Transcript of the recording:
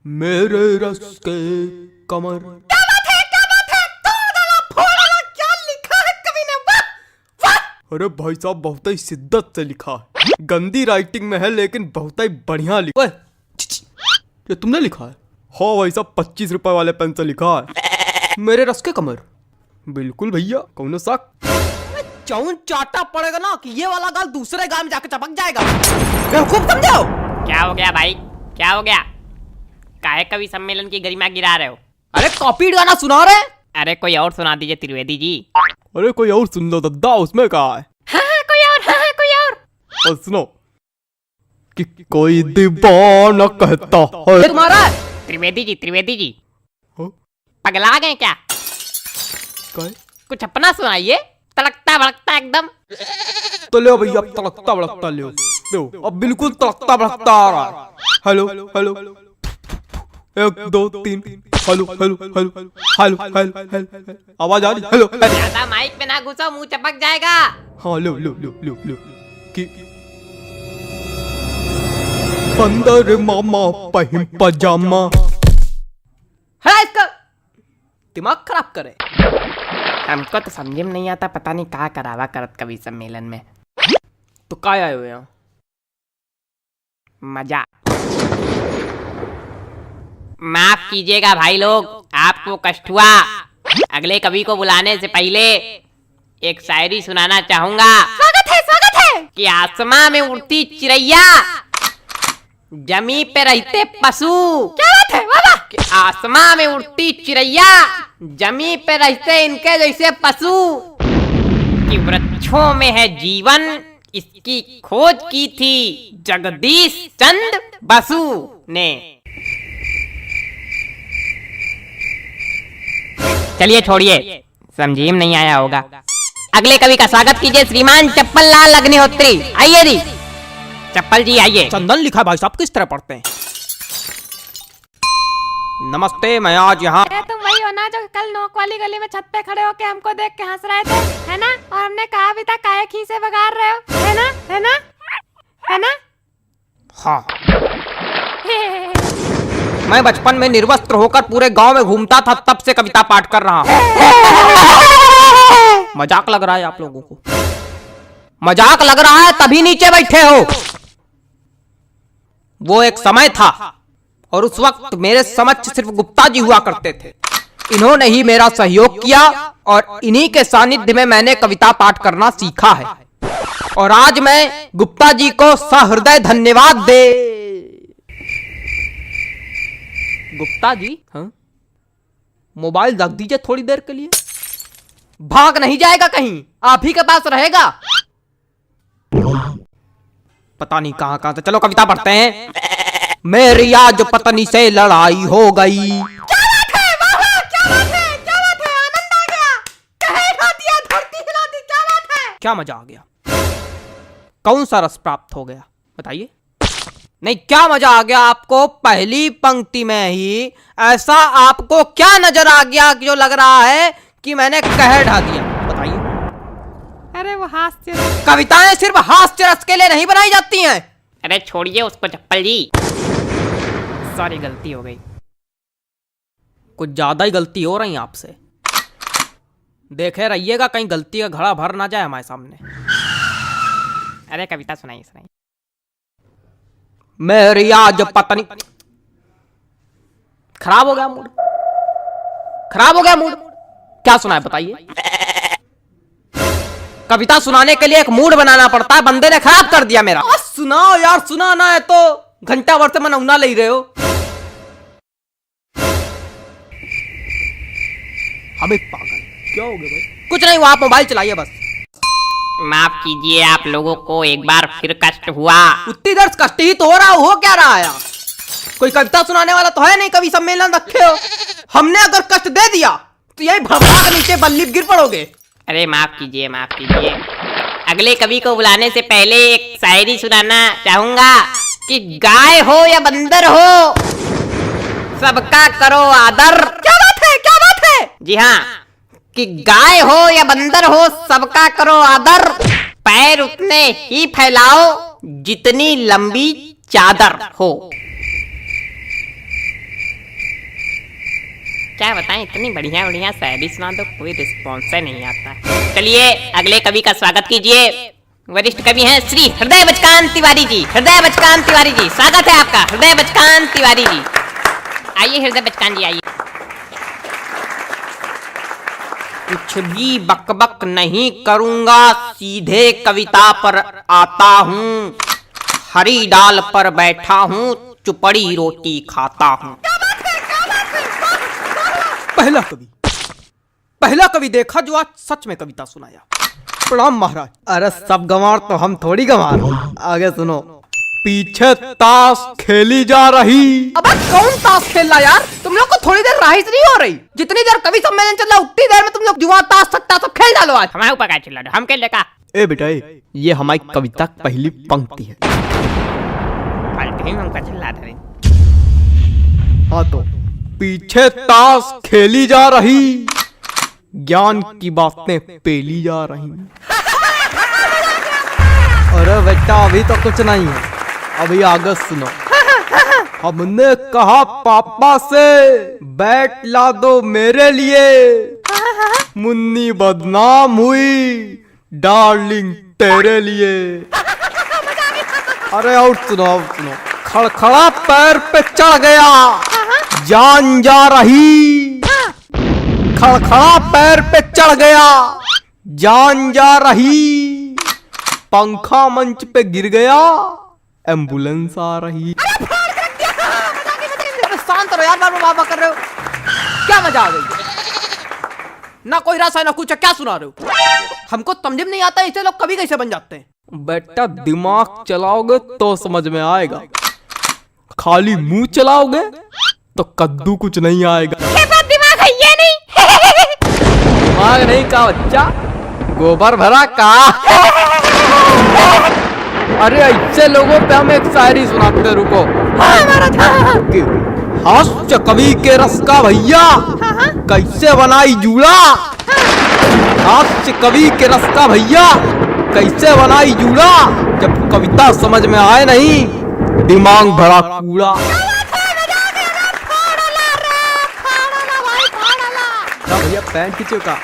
मेरे रस के कमर। क्या बात है, क्या बात है, तोड़ डाला, फोड़ डाला, क्या लिखा है कवि ने, वाह वाह। अरे भाई साहब बहुत ही शिद्दत से लिखा है, गंदी राइटिंग में है लेकिन बहुत ही बढ़िया लिखा है। ये तुमने लिखा है? हाँ भाई साहब 25 रुपए वाले पेन से लिखा है, मेरे रस के कमर। बिल्कुल भैया, कौन सा चौन चाटा पड़ेगा ना कि ये वाला गाल दूसरे गाल में जाकर चपक जाएगा। बेवकूफ समझो। क्या हो गया भाई, क्या हो गया? काहे कवि सम्मेलन की गरिमा गिरा रहे हो? अरे कॉपी गाना सुना रहे। अरे कोई और सुना दीजिए त्रिवेदी जी। अरे कोई और सुन लो दद्दा, उसमें कहा है। हाँ, कोई और, हाँ, कोई और। और सुनो कि कोई दीवाना कहता है। ये तुम्हारा है? त्रिवेदी जी हाँ? पगला गए क्या? क्या है? कुछ अपना सुनाइए, तड़कता भड़कता एकदम। तो ले भैया, अब तड़कता भड़कता ले दो, अब बिल्कुल तड़कता भड़कता आ रहा है। Hello hello, 1 2 3, hello hello hello hello hello, आवाज आ रही? हेलो। ज्यादा माइक पे ना घुसो, मुंह चपक जाएगा। हाँ लो लो लो लो लो कि अंदर मामा पहिम पजामा। है इसका दिमाग खराब करे। हमको तो समझ में नहीं आता, पता नहीं कहाँ करावा करत कवि सम्मेलन में। तो काय आए हुए यहाँ? मजा। माफ कीजिएगा भाई लोग, आपको कष्ट हुआ। अगले कवि को बुलाने से पहले एक शायरी सुनाना चाहूंगा। स्वागत है कि आसमां में उड़ती चिड़ैया, जमी पे रहते पशु। क्या बात है, वाह वाह। कि आसमां में उड़ती चिड़ैया, जमी पे रहते इनके जैसे पशु। कि वृक्षों में है जीवन, इसकी खोज की थी जगदीश चंद्र बसु ने। चलिए छोड़िए, समझी में नहीं आया होगा। अगले कवि का स्वागत कीजिए श्रीमान चप्पल लाल अग्निहोत्री। आइए जी चप्पल जी, आइए। चंदन लिखा है भाई साहब, किस तरह पढ़ते हैं? नमस्ते, मैं आज यहाँ। तुम वही हो ना जो कल नोक वाली गली में छत पे खड़े होके हमको देख के हंस रहे थे, है ना? और हमने कहा भी था काहे खीसे बगाड़ रहे हो, है ना, है ना, है ना? हाँ। मैं बचपन में निर्वस्त्र होकर पूरे गांव में घूमता था, तब से कविता पाठ कर रहा हूँ। मजाक लग रहा है आप लोगों को? मजाक लग रहा है तभी नीचे बैठे हो। वो एक समय था और उस वक्त मेरे समक्ष सिर्फ गुप्ता जी हुआ करते थे। इन्होंने ही मेरा सहयोग किया और इन्हीं के सानिध्य में मैंने कविता पाठ करना सीखा है। और आज मैं गुप्ता जी को सहृदय धन्यवाद दे। गुप्ता जी, हाँ? मोबाइल रख दीजिए थोड़ी देर के लिए। भाग नहीं जाएगा कहीं, आप ही के पास रहेगा। पता नहीं कहां कहां से। चलो कविता पढ़ते हैं। मेरी आज पत्नी से लड़ाई हो गई। क्या बात है, वाह वाह, क्या बात है, क्या बात है, आनंद आ गया। कहे हिला दिया, धरती हिला दी, क्या बात है। क्या मजा आ गया? कौन सा रस प्राप्त हो गया बताइए? नहीं, क्या मजा आ गया आपको? पहली पंक्ति में ही ऐसा आपको क्या नजर आ गया कि जो लग रहा है कि मैंने कहर ढा दिया? बताइए। अरे वो हास्य। कविताएं सिर्फ हास्य रस के लिए नहीं बनाई जाती हैं। अरे छोड़िए उसको चप्पल जी, सॉरी गलती हो गई। कुछ ज्यादा ही गलती हो रही है आपसे। देखे रहिएगा कहीं गलती का घड़ा भर ना जाए हमारे सामने। अरे कविता सुनाइए सुनाइए। मेरी आज पत्नी। खराब हो गया मूड, खराब हो गया मूड। क्या सुना है बताइए? कविता सुनाने के लिए एक मूड बनाना पड़ता है, बंदे ने खराब कर दिया मेरा। सुनाओ यार, सुनाना है तो घंटा भर से मनौना ले रहे हो। अबे पागल, क्या हो गया भाई? कुछ नहीं, वो आप मोबाइल चलाइए बस। माफ कीजिए, आप लोगों को एक बार फिर कष्ट हुआ। उतनी देर कष्ट ही तो हो क्या रहा है? कोई कविता सुनाने वाला तो है नहीं, कवि सम्मेलन रखे हो। हमने अगर कष्ट दे दिया तो यही भड़का के नीचे बल्ली गिर पड़ोगे। अरे माफ कीजिए, माफ कीजिए। अगले कवि को बुलाने से पहले एक शायरी सुनाना चाहूंगा। कि गाय हो या बंदर हो, सबका करो आदर। क्या बात है, क्या बात है? जी हाँ, कि गाय हो या बंदर हो, सबका करो आदर। पैर उतने ही फैलाओ जितनी लंबी चादर हो। क्या बताएं, इतनी बढ़िया बढ़िया शायरी सुना दो, कोई रिस्पॉन्स नहीं आता। चलिए अगले कवि का स्वागत कीजिए। वरिष्ठ कवि हैं श्री हृदय बचकान तिवारी जी। हृदय बचकान तिवारी जी, स्वागत है आपका। हृदय बचकान तिवारी जी, आइए हृदय बचकान जी आइए। कुछ भी बकबक नहीं करूंगा, सीधे कविता पर आता हूँ। हरी डाल पर बैठा हूँ, चुपड़ी रोटी खाता हूँ। पहला कवि देखा जो आज सच में कविता सुनाया। प्रणाम महाराज। अरे सब गंवार तो हम थोड़ी गंवार। आगे सुनो। पीछे ताश खेली जा रही। अब कौन ताश खेल रहा यार? तुम लोग को थोड़ी देर राइस नहीं हो रही? जितनी देर कवि सम्मेलन चल रहा उतनी देर में तुम लोग जुआ ताश सट्टा सब खेल डालो आज। हमारे ऊपर क्या चिल्ला रहे हो? हम खेल लेगा। ए बेटा ये हमारी कविता की पहली पंक्ति है। हमका चिल्ला रहे। हाँ तो पीछे ताश खेली जा रही, ज्ञान की बातें पेली जा रही। अरे बेटा अभी तो कुछ नहीं है, अभी आगे सुनो। हमने कहा पापा से बैट ला दो मेरे लिए, मुन्नी बदनाम हुई डार्लिंग तेरे लिए। अरे और सुनो खड़खड़ा पैर पे चढ़ गया, जान जा रही। खड़खड़ा पैर पे चढ़ गया, जान जा रही। पंखा मंच पे गिर गया, एम्बुलेंस आ रही। शांत रहो यार, बाबा कर रहे हो क्या? मजा आ गई? ना कोई रस है ना कुछ, क्या सुना रहे हो? हमको समझ में नहीं आता ऐसे लोग कभी कैसे बन जाते हैं। बेटा दिमाग चलाओगे तो समझ में आएगा, खाली मुंह चलाओगे तो कद्दू कुछ नहीं आएगा। दिमाग है ये नहीं। दिमाग नहीं का बच्चा, गोबर भरा का। अरे ऐसे लोगों पे हम एक शायरी सुनाते, रुको। हास्य कवि के रस का भैया कैसे बनाई जूड़ा। हास्य कवि के रस का भैया कैसे बनाई जूड़ा, जब कविता समझ में आए नहीं दिमाग भरा कूड़ा। भैया पैंट खींचो का।